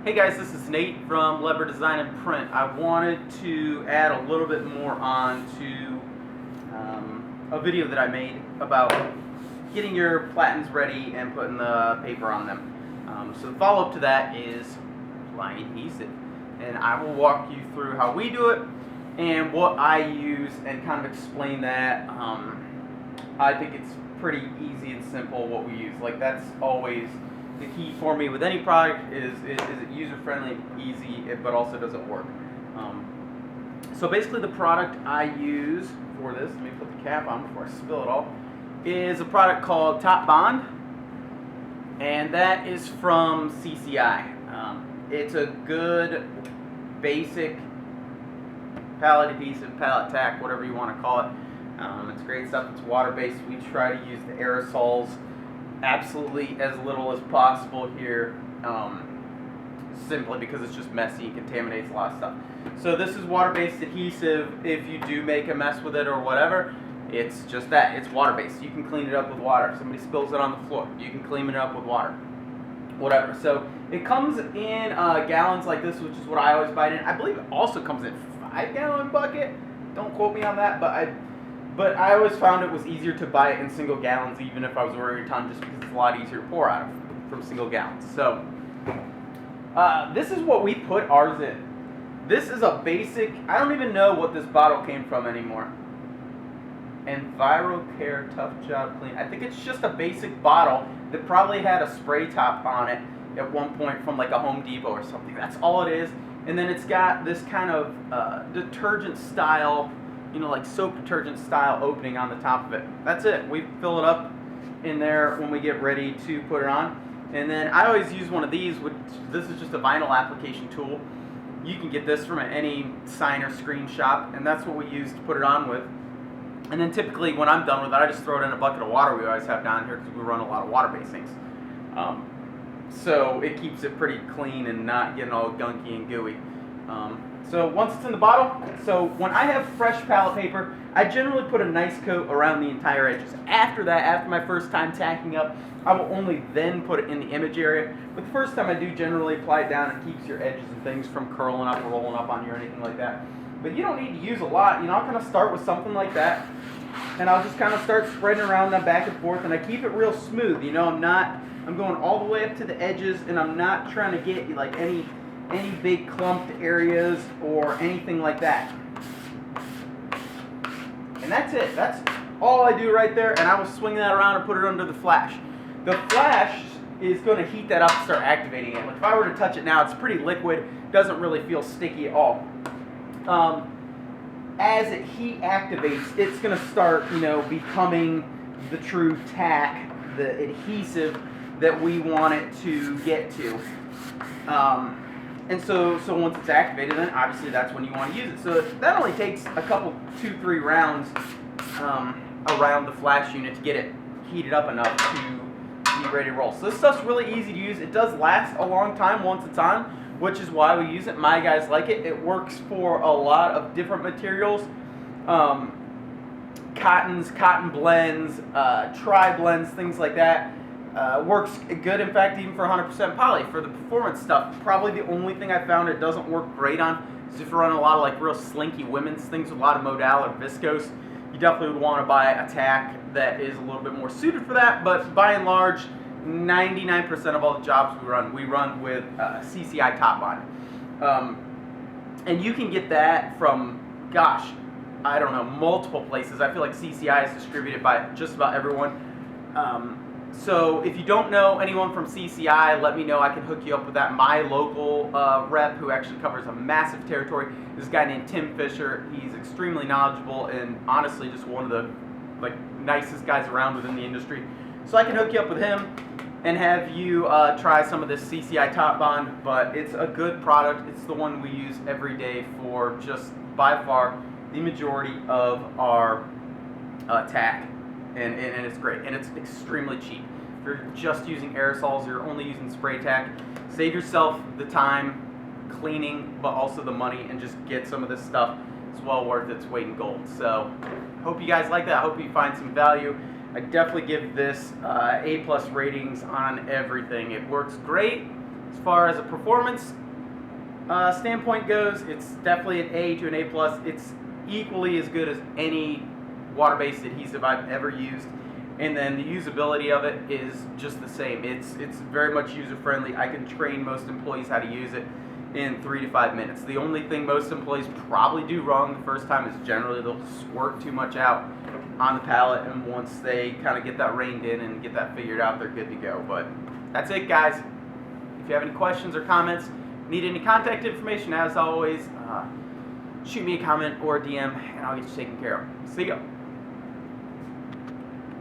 Hey guys, this is Nate from Lever Design and Print. I wanted to add a little bit more on to a video that I made about getting your platens ready and putting the paper on them. So the follow-up to that is applying adhesive. And I will walk you through how we do it and what I use and kind of explain that. I think it's pretty easy and simple what we use. Like, that's always the key for me with any product is it user-friendly, easy, but also does it work. So basically the product I use for this, let me put the cap on before I spill it all, is a product called Top Bond, and that is from CCI. It's a good basic pallet adhesive, pallet tack, whatever you want to call it. It's great stuff. It's water-based. We try to use the aerosols absolutely as little as possible here, simply because it's just messy and contaminates a lot of stuff. So this is water-based adhesive. If you do make a mess with it or whatever, it's just that. It's water-based. You can clean it up with water. If somebody spills it on the floor, you can clean it up with water. Whatever. So it comes in gallons like this, which is what I always buy it in. I believe it also comes in a 5-gallon bucket. Don't quote me on that, but I always found it was easier to buy it in single gallons, even if I was ordering a ton, just because it's a lot easier to pour out of from single gallons. So this is what we put ours in. This is a basic, I don't even know what this bottle came from anymore. EnviroCare Tough Job Clean. I think it's just a basic bottle that probably had a spray top on it at one point from like a Home Depot or something. That's all it is. And then it's got this kind of detergent style, you know, like soap detergent style opening on the top of it. That's it. We fill it up in there when we get ready to put it on. And then I always use one of these, which this is just a vinyl application tool. You can get this from any sign or screen shop, and that's what we use to put it on with. And then typically when I'm done with it, I just throw it in a bucket of water we always have down here because we run a lot of water-based things. So it keeps it pretty clean and not getting all gunky and gooey. So once it's in the bottle, so when I have fresh pallet paper, I generally put a nice coat around the entire edges. After that, after my first time tacking up, I will only then put it in the image area. But the first time I do generally apply it down. It keeps your edges and things from curling up or rolling up on you or anything like that. But you don't need to use a lot. You know, I'm going to start with something like that, and I'll just kind of start spreading around that back and forth, and I keep it real smooth. You know, I'm going all the way up to the edges, and I'm not trying to get like any big clumped areas or anything like that. And that's it. That's all I do right there, and I will swing that around and put it under the flash. The flash is going to heat that up and start activating it. Like if I were to touch it now, it's pretty liquid, doesn't really feel sticky at all. As it heat activates, it's going to start, you know, becoming the true tack, the adhesive that we want it to get to. And so once it's activated, then obviously that's when you want to use it. So that only takes a couple, 2-3 rounds around the flash unit to get it heated up enough to be ready to roll. So this stuff's really easy to use. It does last a long time once it's on, which is why we use it. My guys like it. It works for a lot of different materials. Cottons, cotton blends, tri-blends, things like that. Works good, in fact, even for 100% poly. For the performance stuff, probably the only thing I found it doesn't work great on is if you're running a lot of like real slinky women's things with a lot of modal or viscose. You definitely would want to buy a tack that is a little bit more suited for that, but by and large, 99% of all the jobs we run with CCI Top Bond. And you can get that from, gosh, I don't know, multiple places. I feel like CCI is distributed by just about everyone. So if you don't know anyone from CCI, let me know. I can hook you up with that. My local rep, who actually covers a massive territory, is a guy named Tim Fisher. He's extremely knowledgeable and honestly just one of the nicest guys around within the industry. So I can hook you up with him and have you try some of this CCI Top Bond. But it's a good product. It's the one we use every day for just by far the majority of our tack. And it's great, and it's extremely cheap. If you're just using aerosols, you're only using spray tack, save yourself the time cleaning, but also the money, and just get some of this stuff. It's well worth its weight in gold. So, hope you guys like that. I hope you find some value. I definitely give this A+ ratings on everything. It works great. As far as a performance standpoint goes, it's definitely an A to an A+. It's equally as good as any water-based adhesive I've ever used. And then the usability of it is just the same. It's very much user-friendly. I can train most employees how to use it in 3 to 5 minutes. The only thing most employees probably do wrong the first time is generally they'll squirt too much out on the pallet, and once they kind of get that reined in and get that figured out, they're good to go. But that's it, guys. If you have any questions or comments, need any contact information, as always, shoot me a comment or a DM, and I'll get you taken care of. See ya.